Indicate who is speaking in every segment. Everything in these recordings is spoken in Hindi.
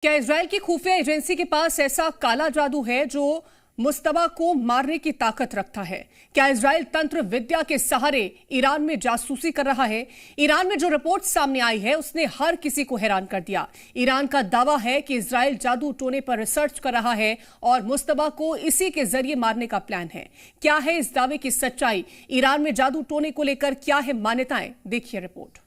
Speaker 1: क्या इजराइल की खुफिया एजेंसी के पास ऐसा काला जादू है जो मुस्तबा को मारने की ताकत रखता है? क्या इजराइल तंत्र विद्या के सहारे ईरान में जासूसी कर रहा है? ईरान में जो रिपोर्ट सामने आई है उसने हर किसी को हैरान कर दिया। ईरान का दावा है कि इजराइल जादू टोने पर रिसर्च कर रहा है और मुस्तबा को इसी के जरिए मारने का प्लान है। क्या है इस दावे की सच्चाई? ईरान में जादू टोने को लेकर क्या है मान्यताएं? देखिए रिपोर्ट।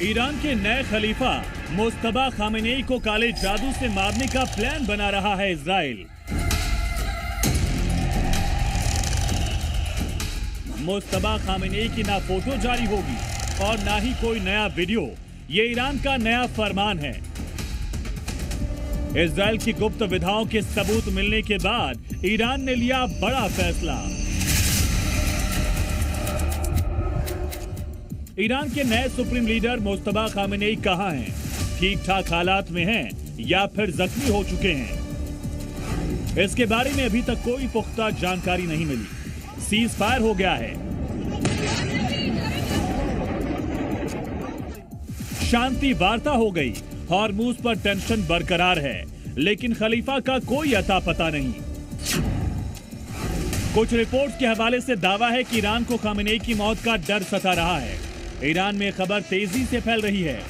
Speaker 2: ईरान के नए खलीफा मुस्तबा खामेनेई को काले जादू से मारने का प्लान बना रहा है इजराइल। मुस्तबा खामेनेई की ना फोटो जारी होगी और ना ही कोई नया वीडियो। ये ईरान का नया फरमान है। इजराइल की गुप्त विधाओं के सबूत मिलने के बाद ईरान ने लिया बड़ा फैसला। ईरान के नए सुप्रीम लीडर मुस्तबा खामेनेई कहां हैं? ठीक ठाक हालात में हैं या फिर जख्मी हो चुके हैं? इसके बारे में अभी तक कोई पुख्ता जानकारी नहीं मिली। सीज फायर हो गया है, शांति वार्ता हो गई, हॉर्मुज पर टेंशन बरकरार है, लेकिन खलीफा का कोई अता पता नहीं। कुछ रिपोर्ट्स के हवाले से दावा है कि ईरान को खामेनेई की मौत का डर सता रहा है। ईरान में खबर तेजी से फैल रही है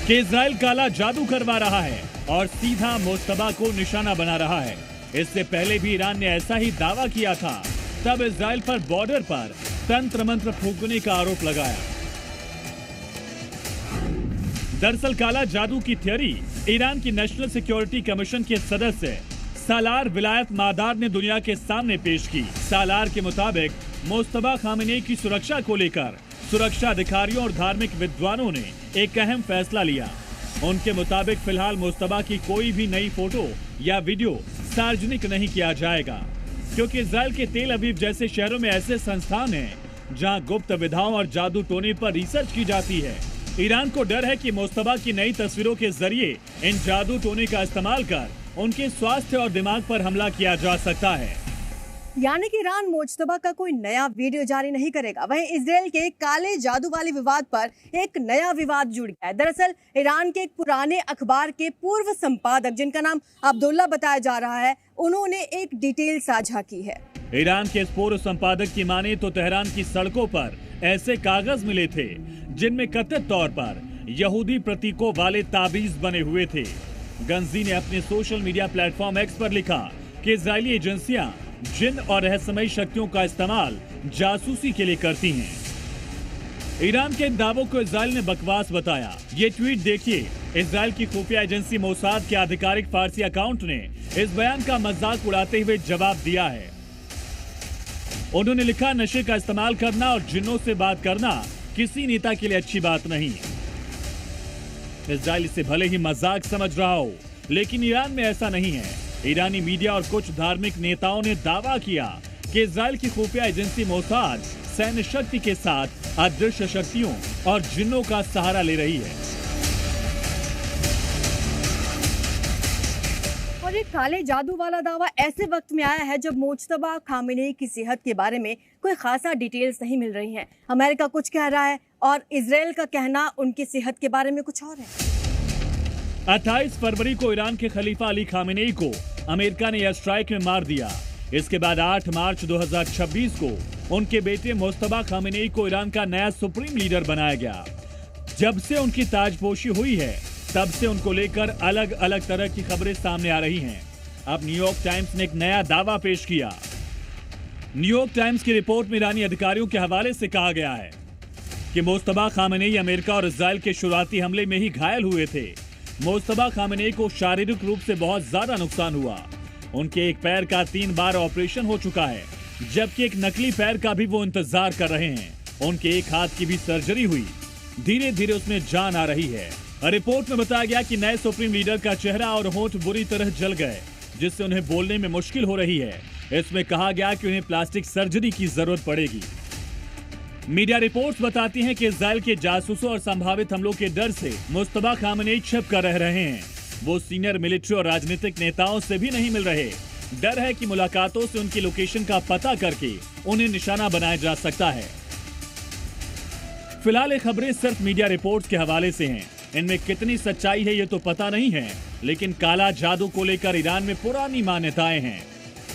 Speaker 2: कि इजराइल काला जादू करवा रहा है और सीधा मुस्तबा को निशाना बना रहा है। इससे पहले भी ईरान ने ऐसा ही दावा किया था, तब इजराइल पर बॉर्डर पर तंत्र मंत्र फूंकने का आरोप लगाया। दरअसल काला जादू की थ्योरी ईरान की नेशनल सिक्योरिटी कमीशन के सदस्य सालार विलायत मादार ने दुनिया के सामने पेश की। सालार के मुताबिक मुस्तबा खामेनेई की सुरक्षा को लेकर सुरक्षा अधिकारियों और धार्मिक विद्वानों ने एक अहम फैसला लिया। उनके मुताबिक फिलहाल मुस्तबा की कोई भी नई फोटो या वीडियो सार्वजनिक नहीं किया जाएगा, क्योंकि इजराइल के तेल अवीव जैसे शहरों में ऐसे संस्थान हैं जहां गुप्त विधाओं और जादू टोने पर रिसर्च की जाती है। ईरान को डर है कि मुस्तबा की नई तस्वीरों के जरिए इन जादू टोने का इस्तेमाल कर उनके स्वास्थ्य और दिमाग पर हमला किया जा सकता है।
Speaker 3: यानी कि ईरान मुस्तबा का कोई नया वीडियो जारी नहीं करेगा। वहीं इजराइल के काले जादू वाले विवाद पर एक नया विवाद जुड़ गया है। दरअसल ईरान के एक पुराने अखबार के पूर्व संपादक, जिनका नाम अब्दुल्ला बताया जा रहा है, उन्होंने एक डिटेल साझा की है।
Speaker 2: ईरान के इस पूर्व संपादक की माने तो तेहरान की सड़कों पर ऐसे कागज मिले थे जिनमें कथित तौर पर यहूदी प्रतीकों वाले ताबीज बने हुए थे। गंजी ने अपने सोशल मीडिया प्लेटफॉर्म एक्स पर लिखा कि इजरायली एजेंसियां जिन और रहस्यमयी शक्तियों का इस्तेमाल जासूसी के लिए करती हैं। ईरान के दावों को इजराइल ने बकवास बताया। ये ट्वीट देखिए। इजराइल की खुफिया एजेंसी मोसाद के आधिकारिक फारसी अकाउंट ने इस बयान का मजाक उड़ाते हुए जवाब दिया है। उन्होंने लिखा, नशे का इस्तेमाल करना और जिन्नों से बात करना किसी नेता के लिए अच्छी बात नहीं। इजराइल इसे भले ही मजाक समझ रहा हो, लेकिन ईरान में ऐसा नहीं है। ईरानी मीडिया और कुछ धार्मिक नेताओं ने दावा किया कि इजराइल की खुफिया एजेंसी मोसाद सैन्य शक्ति के साथ अदृश्य शक्तियों और जिन्नों का सहारा ले रही है।
Speaker 3: और ये काले जादू वाला दावा ऐसे वक्त में आया है जब मुस्तबा खामेनेई की सेहत के बारे में कोई खासा डिटेल्स नहीं मिल रही हैं। अमेरिका कुछ कह रहा है और इजराइल का कहना उनकी सेहत के बारे में कुछ और है।
Speaker 2: 28 फरवरी को ईरान के खलीफा अली खामेनेई को अमेरिका ने एयर स्ट्राइक में मार दिया। इसके बाद 8 मार्च 2026 को उनके बेटे मुस्तबा खामेनेई को ईरान का नया सुप्रीम लीडर बनाया गया। जब से उनकी ताजपोशी हुई है, तब से उनको लेकर अलग अलग तरह की खबरें सामने आ रही हैं। अब न्यूयॉर्क टाइम्स ने एक नया दावा पेश किया। न्यूयॉर्क टाइम्स की रिपोर्ट में ईरानी अधिकारियों के हवाले से कहा गया है कि मुस्तबा खामेनेई अमेरिका और इजराइल के शुरुआती हमले में ही घायल हुए थे। मुस्तबा खामेनेई को शारीरिक रूप से बहुत ज्यादा नुकसान हुआ। उनके एक पैर का 3 बार ऑपरेशन हो चुका है, जबकि एक नकली पैर का भी वो इंतजार कर रहे हैं। उनके एक हाथ की भी सर्जरी हुई। धीरे धीरे उसमें जान आ रही है। रिपोर्ट में बताया गया कि नए सुप्रीम लीडर का चेहरा और होंठ बुरी तरह जल गए, जिससे उन्हें बोलने में मुश्किल हो रही है। इसमें कहा गया कि उन्हें प्लास्टिक सर्जरी की जरूरत पड़ेगी। मीडिया रिपोर्ट्स बताती हैं कि इजराइल के जासूसों और संभावित हमलों के डर से मुस्तबा खामेनेई छिप कर रह रहे हैं। वो सीनियर मिलिट्री और राजनीतिक नेताओं से भी नहीं मिल रहे। डर है कि मुलाकातों से उनकी लोकेशन का पता करके उन्हें निशाना बनाया जा सकता है। फिलहाल ये खबरें सिर्फ मीडिया रिपोर्ट्स के हवाले से हैं। इनमें कितनी सच्चाई है ये तो पता नहीं है, लेकिन काला जादू को लेकर ईरान में पुरानी मान्यताएं हैं।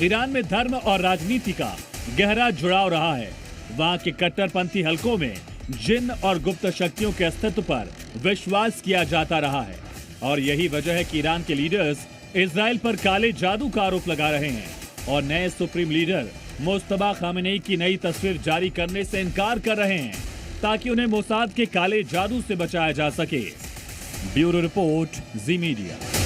Speaker 2: ईरान में धर्म और राजनीति का गहरा जुड़ाव रहा है। वहाँ के कट्टरपंथी हलकों में जिन्न और गुप्त शक्तियों के अस्तित्व पर विश्वास किया जाता रहा है और यही वजह है कि ईरान के लीडर्स इजराइल पर काले जादू का आरोप लगा रहे हैं और नए सुप्रीम लीडर मुस्तबा खामेनेई की नई तस्वीर जारी करने से इनकार कर रहे हैं ताकि उन्हें मोसाद के काले जादू से बचाया जा सके। ब्यूरो रिपोर्ट, जी मीडिया।